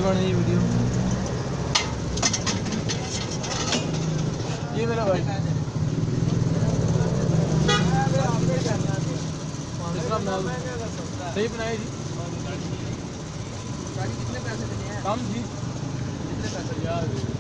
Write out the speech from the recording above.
सही बन गई वीडियो। ये मेरा भाई सही बनाए जी। कितने पैसे देने हैं? कम जी। कितने पैसे यार?